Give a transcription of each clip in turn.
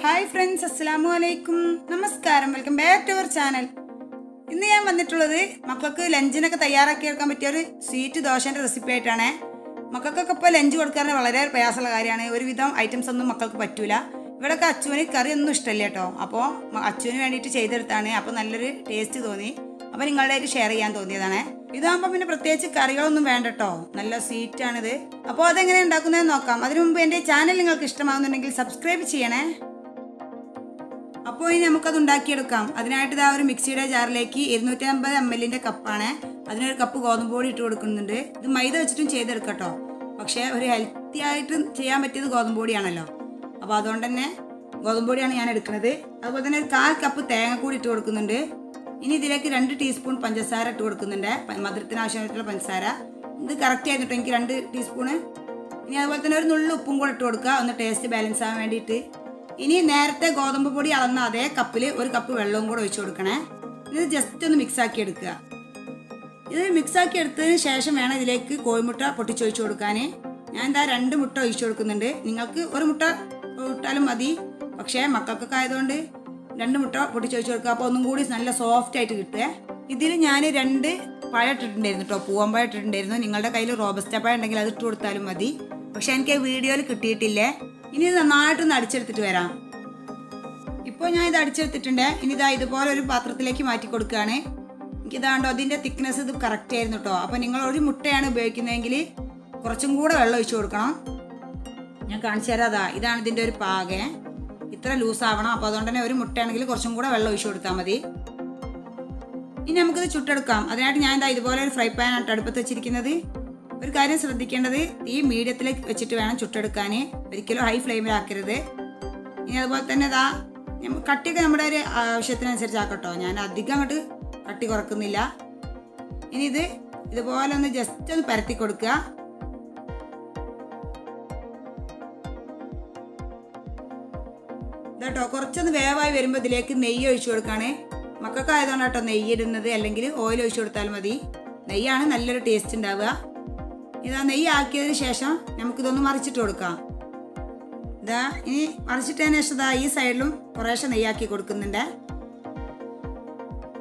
Hi friends, അസ്സലാമു അലൈക്കും. നമസ്കാരം. Welcome back to our channel. ഇന്ന് ഞാൻ വന്നിട്ടുള്ളത് മക്കൾക്ക് ലഞ്ചിനൊക്കെ തയ്യാറാക്കി എടുക്കാൻ പറ്റിയ ഒരു സ്വീറ്റ് ദോശേൻ്റെ റെസിപ്പി ആയിട്ടാണ്. മക്കൾക്കൊക്കെ ഇപ്പോൾ ലഞ്ച് കൊടുക്കാൻ വളരെ പ്രയാസമുള്ള കാര്യമാണ്. ഒരുവിധം ഐറ്റംസ് ഒന്നും മക്കൾക്ക് പറ്റൂല. ഇവിടെയൊക്കെ അച്ചുവിന് കറിയൊന്നും ഇഷ്ടമല്ല കേട്ടോ. അപ്പോൾ അച്ചുവിന് വേണ്ടിയിട്ട് ചെയ്തെടുത്താണ്. അപ്പോൾ നല്ലൊരു ടേസ്റ്റ് തോന്നി. അപ്പോൾ നിങ്ങളുടെ ആയിട്ട് ഷെയർ ചെയ്യാൻ തോന്നിയതാണ്. ഇതാകുമ്പോൾ പിന്നെ പ്രത്യേകിച്ച് കറികളൊന്നും വേണ്ട കേട്ടോ. നല്ല സ്വീറ്റാണിത്. അപ്പോൾ അതെങ്ങനെ ഉണ്ടാക്കുന്നതെന്ന് നോക്കാം. അതിനു മുമ്പ് എൻ്റെ ചാനൽ നിങ്ങൾക്ക് ഇഷ്ടമാകുന്നുണ്ടെങ്കിൽ സബ്സ്ക്രൈബ് ചെയ്യണേ. അപ്പോൾ ഇനി നമുക്കത് ഉണ്ടാക്കിയെടുക്കാം. അതിനായിട്ട് ഇതാ ഒരു മിക്സിയുടെ ജാറിലേക്ക് 250 ml കപ്പാണ്. അതിനൊരു കപ്പ് ഗോതമ്പ് പൊടി ഇട്ട് കൊടുക്കുന്നുണ്ട്. ഇത് മൈദ വെച്ചിട്ടും ചെയ്തെടുക്കാം കേട്ടോ. പക്ഷേ ഒരു ഹെൽത്തി ആയിട്ട് ചെയ്യാൻ പറ്റിയത് ഗോതമ്പ് പൊടിയാണല്ലോ. അപ്പോൾ അതുകൊണ്ട് തന്നെ ഗോതമ്പ് പൊടിയാണ് ഞാൻ എടുക്കുന്നത്. അതുപോലെ തന്നെ ഒരു 1/4 കപ്പ് തേങ്ങ കൂടി ഇട്ട് കൊടുക്കുന്നുണ്ട്. ഇനി ഇതിലേക്ക് 2 ടീസ്പൂൺ പഞ്ചസാര ഇട്ട് കൊടുക്കുന്നുണ്ട്. മധുരത്തിന് ആവശ്യമായിട്ടുള്ള പഞ്ചസാര. ഇത് കറക്റ്റ് ആയിട്ട് എനിക്ക് 2 ടീസ്പൂണ്. ഇനി അതുപോലെ തന്നെ ഒരു നുള്ളു ഉപ്പും കൂടെ ഇട്ട് കൊടുക്കുക, ഒന്ന് ടേസ്റ്റ് ബാലൻസ് ആവാൻ വേണ്ടിയിട്ട്. ഇനി നേരത്തെ ഗോതമ്പ് പൊടി അളന്ന അതേ കപ്പിൽ 1 കപ്പ് വെള്ളവും കൂടെ ഒഴിച്ചു കൊടുക്കണേ. ഇത് ജസ്റ്റ് ഒന്ന് മിക്സാക്കി എടുക്കുക. ഇത് മിക്സാക്കി എടുത്തതിന് ശേഷം വേണം ഇതിലേക്ക് കോഴിമുട്ട പൊട്ടിച്ചൊഴിച്ചു കൊടുക്കാൻ. ഞാൻ എന്താ 2 മുട്ട ഒഴിച്ചു കൊടുക്കുന്നുണ്ട്. നിങ്ങൾക്ക് 1 മുട്ട ഇട്ടാലും മതി. പക്ഷേ മക്കൾക്കൊക്കെ ആയതുകൊണ്ട് 2 മുട്ട പൊട്ടിച്ചൊഴിച്ചു കൊടുക്കുക. അപ്പോൾ ഒന്നും കൂടി നല്ല സോഫ്റ്റ് ആയിട്ട് കിട്ടുക. ഇതിൽ ഞാൻ 2 പഴം ഇട്ടിട്ടുണ്ടായിരുന്നു കേട്ടോ. പൂവമ്പഴം ഇട്ടിട്ടുണ്ടായിരുന്നു. നിങ്ങളുടെ കയ്യിൽ റോബസ്റ്റ പഴം ഉണ്ടെങ്കിൽ അത് ഇട്ട് കൊടുത്താലും മതി. പക്ഷെ എനിക്ക് വീഡിയോയിൽ കിട്ടിയിട്ടില്ലേ. ഇനി ഇത് നന്നായിട്ടൊന്ന് അടിച്ചെടുത്തിട്ട് വരാം. ഇപ്പോൾ ഞാൻ ഇത് അടിച്ചെടുത്തിട്ടുണ്ട്. ഇനി ഇതാ ഇതുപോലെ ഒരു പാത്രത്തിലേക്ക് മാറ്റി കൊടുക്കുകയാണ്. എനിക്കിതാണ്ടോ അതിൻ്റെ തിക്നെസ് ഇത് കറക്റ്റ് ആയിരുന്നു കേട്ടോ. അപ്പോൾ നിങ്ങൾ ഒരു മുട്ടയാണ് ഉപയോഗിക്കുന്നതെങ്കിൽ കുറച്ചും കൂടെ വെള്ളം ഒഴിച്ചു കൊടുക്കണം. ഞാൻ കാണിച്ചു തരാം. ഇതാണ് ഇതിൻ്റെ ഒരു പാകെ. ഇത്ര ലൂസ് ആവണം. അപ്പോൾ അതുകൊണ്ട് തന്നെ ഒരു മുട്ടയാണെങ്കിൽ കുറച്ചും കൂടെ വെള്ളം ഒഴിച്ചു കൊടുത്താൽ മതി. ഇനി നമുക്കിത് ചുട്ടെടുക്കാം. അതിനായിട്ട് ഞാൻ എന്താ ഇതുപോലെ ഒരു ഫ്രൈ പാൻ ആയിട്ട് അടുപ്പത്ത് വെച്ചിരിക്കുന്നത്. ഒരു കാര്യം ശ്രദ്ധിക്കേണ്ടത്, തീ മീഡിയത്തിലേക്ക് വെച്ചിട്ട് വേണം ചുട്ടെടുക്കാൻ. ഒരിക്കലും ഹൈ ഫ്ലെയിമിലാക്കരുത്. ഇനി അതുപോലെ തന്നെ കട്ടിയൊക്കെ നമ്മുടെ ഒരു ആവശ്യത്തിനനുസരിച്ച് ആക്കട്ടോ. ഞാൻ അധികം അങ്ങോട്ട് കട്ടി കുറക്കുന്നില്ല. ഇനി ഇതുപോലെ ഒന്ന് ജസ്റ്റ് ഒന്ന് പരത്തി കൊടുക്കുക. ഇതാട്ടോ കുറച്ചൊന്ന് വേവായി വരുമ്പോൾ ഇതിലേക്ക് നെയ്യ് ഒഴിച്ചു കൊടുക്കുകയാണ്. മക്കൾക്ക് ആയതുകൊണ്ട് കേട്ടോ നെയ്യ് ഇടുന്നത്, അല്ലെങ്കിൽ ഓയിൽ ഒഴിച്ചു കൊടുത്താൽ മതി. നെയ്യാണ് നല്ലൊരു ടേസ്റ്റ് ഉണ്ടാവുക. ഇതാ നെയ്യ് ആക്കിയതിന് ശേഷം നമുക്കിതൊന്ന് മറിച്ചിട്ട് കൊടുക്കാം. ഇനി മറിച്ചിട്ടതിന് ശേഷം ഈ സൈഡിലും കുറേശ്ശെ നെയ്യാക്കി കൊടുക്കുന്നുണ്ട്.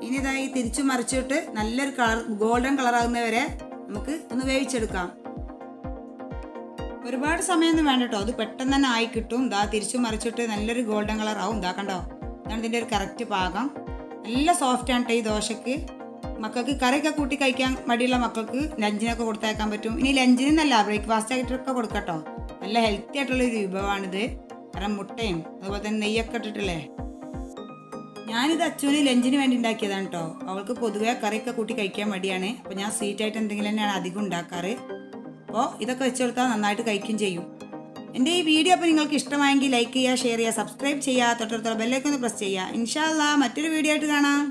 ഇനി ഈ തിരിച്ചു മറിച്ചിട്ട് നല്ലൊരു കളർ ഗോൾഡൻ കളറാകുന്നവരെ നമുക്ക് ഒന്ന് വേവിച്ചെടുക്കാം. ഒരുപാട് സമയമൊന്നും വേണ്ട കേട്ടോ. അത് പെട്ടെന്ന് തന്നെ ആയി കിട്ടും. തിരിച്ചു മറിച്ചിട്ട് നല്ലൊരു ഗോൾഡൻ കളർ ആവും. കണ്ടോ, ഇതാണ് ഇതിൻ്റെ ഒരു കറക്റ്റ് പാകം. നല്ല സോഫ്റ്റ് ആണ് കേട്ടോ ഈ ദോശക്ക്. മക്കൾക്ക് കറിയൊക്കെ കൂട്ടി കഴിക്കാൻ മടിയുള്ള മക്കൾക്ക് ലഞ്ചിനൊക്കെ കൊടുത്തയക്കാൻ പറ്റും. ഇനി ലഞ്ചിന് നല്ല ബ്രേക്ക്ഫാസ്റ്റ് ആയിട്ടൊക്കെ കൊടുക്കട്ടോ. നല്ല ഹെൽത്തി ആയിട്ടുള്ളൊരു വിഭവമാണിത്. കാരണം മുട്ടയും അതുപോലെ തന്നെ നെയ്യൊക്കെ ഇട്ടിട്ടില്ലേ. ഞാനിത് അച്ചുവിന് ലഞ്ചിന് വേണ്ടി ഉണ്ടാക്കിയതാണ് കേട്ടോ. അവൾക്ക് പൊതുവെ കറിയൊക്കെ കൂട്ടി കഴിക്കാൻ മടിയാണ്. അപ്പോൾ ഞാൻ സ്വീറ്റായിട്ട് എന്തെങ്കിലും തന്നെയാണ് അധികം ഉണ്ടാക്കാറ്. അപ്പോൾ ഇതൊക്കെ വെച്ച് കൊടുത്താൽ നന്നായിട്ട് കഴിക്കുകയും ചെയ്യും. എൻ്റെ ഈ വീഡിയോ അപ്പോൾ നിങ്ങൾക്ക് ഇഷ്ടമായെങ്കിൽ ലൈക്ക് ചെയ്യുക, ഷെയർ ചെയ്യുക, സബ്സ്ക്രൈബ് ചെയ്യുക, തൊട്ടടുത്തുള്ള ബെല്ലൈക്കൺ ഒന്ന് പ്രസ് ചെയ്യുക. ഇൻഷാ അല്ലാഹ് മറ്റൊരു വീഡിയോ ആയിട്ട് കാണാം.